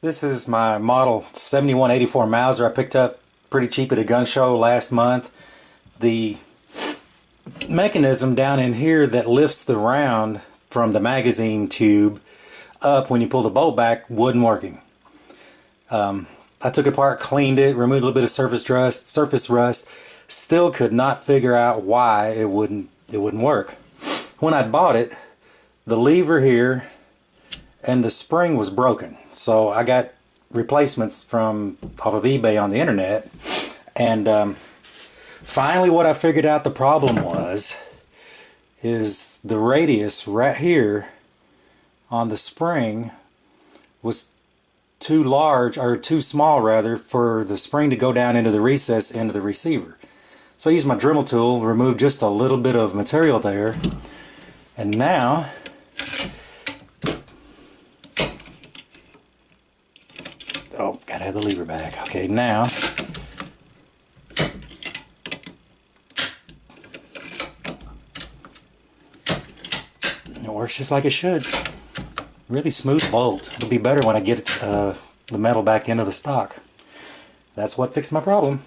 This is my model 7184 Mauser I picked up pretty cheap at a gun show last month. The mechanism down in here that lifts the round from the magazine tube up when you pull the bolt back wasn't working. I took it apart, cleaned it, removed a little bit of surface rust, still could not figure out why it wouldn't work. When I bought it, the lever here and the spring was broken, so I got replacements off of eBay on the internet, and finally what I figured out the problem is the radius right here on the spring was too large, or too small rather, for the spring to go down into the recess into the receiver. So I used my Dremel tool, removed just a little bit of material there, and now oh, gotta have the lever back. Okay, now it works just like it should. Really smooth bolt. It'll be better when I get the metal back into the stock. That's what fixed my problem.